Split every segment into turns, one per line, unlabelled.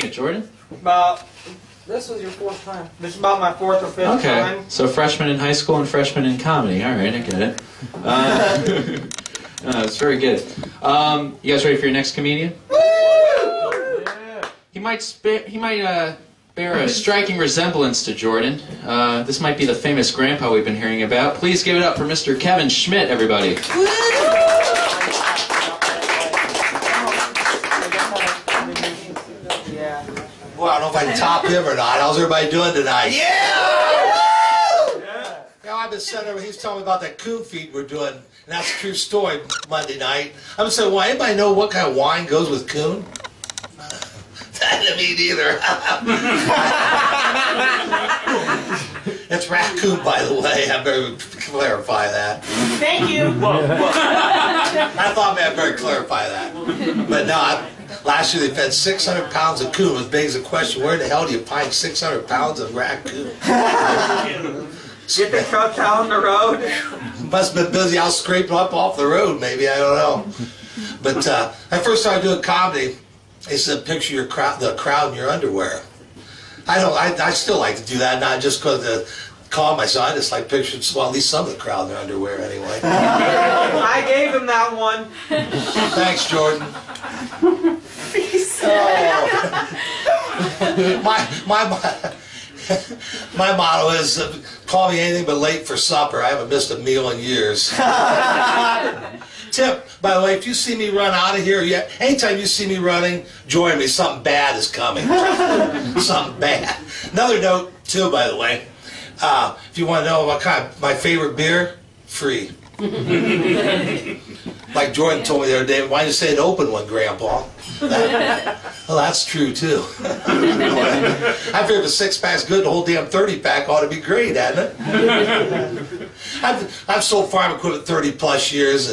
doing it, Jordan?
This was your fourth time. This is about my fourth or fifth time.
Okay, so freshman in high school and freshman in comedy. All right, I get it. It's very good. You guys ready for your next comedian?
Yeah.
He might bear a striking resemblance to Jordan. This might be the famous grandpa we've been hearing about. Please give it up for Mr. Kevin Schmidt, everybody.
Boy, I don't know if I can top him or not. How's everybody doing tonight? Yeah! Yeah, I've been sitting there, he's telling me about that coon feed we're doing, and that's a true story Monday night. I'm saying, well, anybody know what kind of wine goes with coon? Me neither. It's raccoon, by the way. I better clarify that.
Thank you.
I thought maybe I better clarify that. But no, last year they fed 600 pounds of coon, which begs the question, where the hell do you find 600 pounds of raccoon?
Get the trucks out on the road.
Must have been busy out scraping up off the road, maybe, I don't know. But I first started doing comedy. They said, picture the crowd in your underwear. I still like to do that, not just because to calm myself. I just like picturing, well, at least some of the crowd in their underwear anyway.
I gave him that one.
Thanks, Jordan. My motto is, call me anything but late for supper. I haven't missed a meal in years. Tip, by the way, if you see me run out of here, anytime you see me running, join me. Something bad is coming. Something bad. Another note, too, by the way. If you want to know what kind of my favorite beer, free. Like Jordan told me the other day, why did you say an open one, Grandpa? Well, that's true, too. I figure if a six-pack's good, the whole damn 30-pack ought to be great, hasn't it? I've sold farm equipment 30-plus years,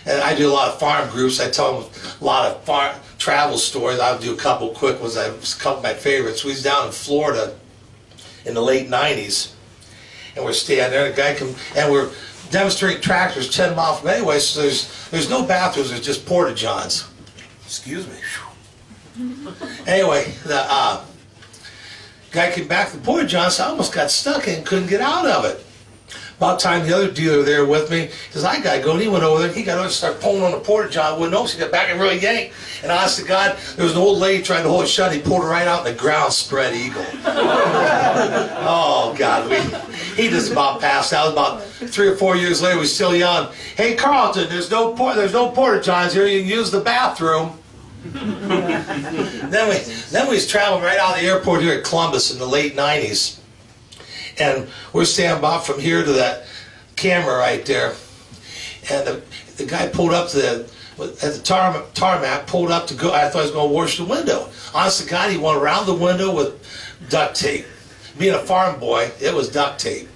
and I do a lot of farm groups. I tell them a lot of farm travel stories. I'll do a couple quick ones. A couple of my favorites. We was down in Florida in the late 90s, and we're standing there, and a guy come, and we're demonstrating tractors 10 miles from anyway, so there's no bathrooms, there's just porta-johns. Excuse me. Anyway, the guy came back to the porta-john, so I almost got stuck in and couldn't get out of it. About time the other dealer there with me, says, I gotta go, and he went over there, he got over and started pulling on the porta-john, wouldn't know, so he got back and really yanked. And honest to God, there was an old lady trying to hold it shut, and he pulled her right out in the ground spread eagle. Oh, God, he just about passed out. About 3 or 4 years later, we still yelling, hey, Carlton, there's no porta-johns here, you can use the bathroom. Then we was traveling right out of the airport here at Columbus in the late 90s. And we're standing about from here to that camera right there. And the guy pulled up at the tarmac, pulled up to go. I thought he was going to wash the window. Honest to God, he went around the window with duct tape. Being a farm boy, it was duct tape.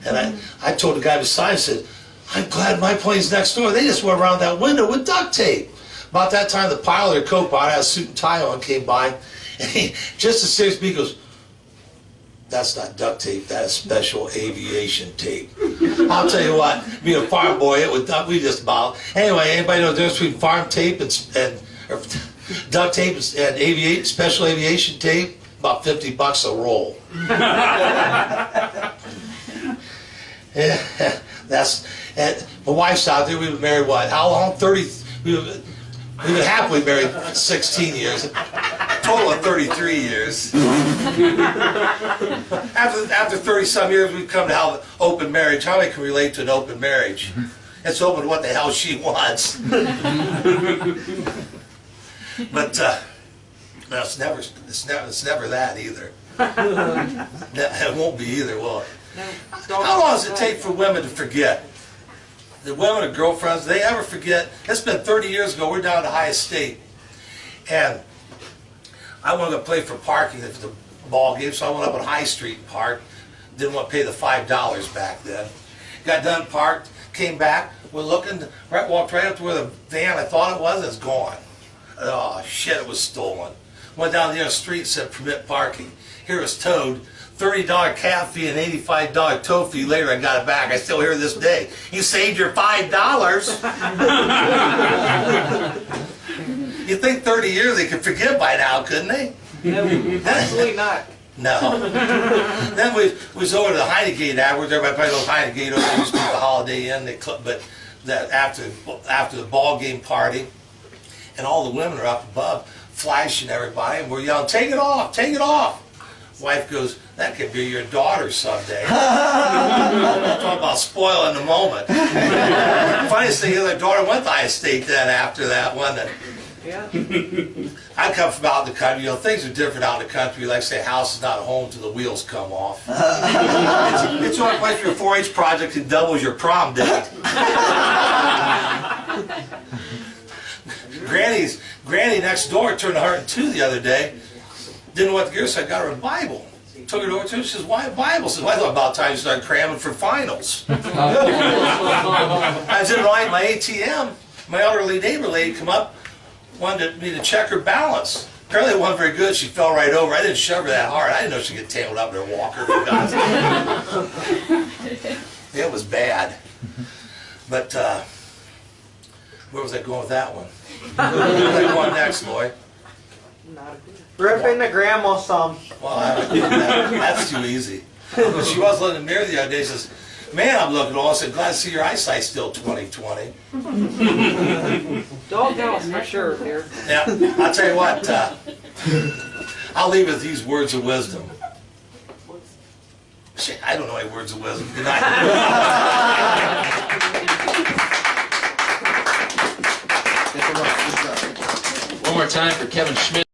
And I told the guy beside, I said, I'm glad my plane's next door. They just went around that window with duct tape. About that time, the pilot or co-pilot, had a suit and tie on, came by. And he, just as serious as me, goes, that's not duct tape, that is special aviation tape. I'll tell you what, being a farm boy, we just about. Anyway, anybody know the difference between farm tape and duct tape and special aviation tape? About $50 a roll. Yeah, my wife's out there. We've been married what? How long? 30. We've been happily married 16 years. Total of 33 years. After 30-some years, we've come to have open marriage. How many can relate to an open marriage? It's open to what the hell she wants. But no, it's never that either. It won't be either, will it? How long does it take for women to forget? The women or girlfriends, they ever forget? It's been 30 years ago. We're down at High State, and I wanted to play for parking at the ball game, so I went up on High Street and parked. Didn't want to pay the $5 back then. Got done, parked, came back. We're looking, walked right up to where the van I thought it was, it's gone. Oh shit, it was stolen. Went down the other street and said permit parking. Here it was towed. $30 cab fee and $85 tow fee. Later I got it back. I still hear this day. You saved your $5. You think 30 years they could forgive by now, couldn't they?
No, absolutely not.
No. Then we was over to the Heinegate afterwards. Everybody probably knows Heinegate over there. Used to be the Holiday Inn. But that after the ball game party, and all the women are up above flashing everybody, and we're yelling, "Take it off! Take it off!" Wife goes, "That could be your daughter someday." Talk about spoiling the moment. Funniest thing is, their daughter went to Iowa State then after that one.
Yeah.
I come from out in the country. You know, things are different out in the country. Like say, a house is not a home till the wheels come off. It's only place for your 4-H project that doubles your prom date. Granny next door turned 102 the other day. Didn't know what to give her, so I got her a Bible. Took her over to her. She says, "Why a Bible?" I said, "Well, I thought about time you started cramming for finals." I was in line at my ATM. My elderly neighbor lady come up, wanted me to check her balance. Apparently it wasn't very good. She fell right over. I didn't shove her that hard. I didn't know she'd get tangled up in her walker. For God's sake. It was bad. But where was I going with that one? Where was I going next, Lloyd?
Ripping the grandma some.
Well, that's too easy. She was looking in the mirror the other day and says, "Man, I'm looking old." I said, "Glad to see your eyesight's still 20/20.
Dog house for sure, dear.
Now, I'll tell you what, I'll leave with these words of wisdom. Shit, I don't know any words of wisdom. Good night.
One more time for Kevin Schmidt.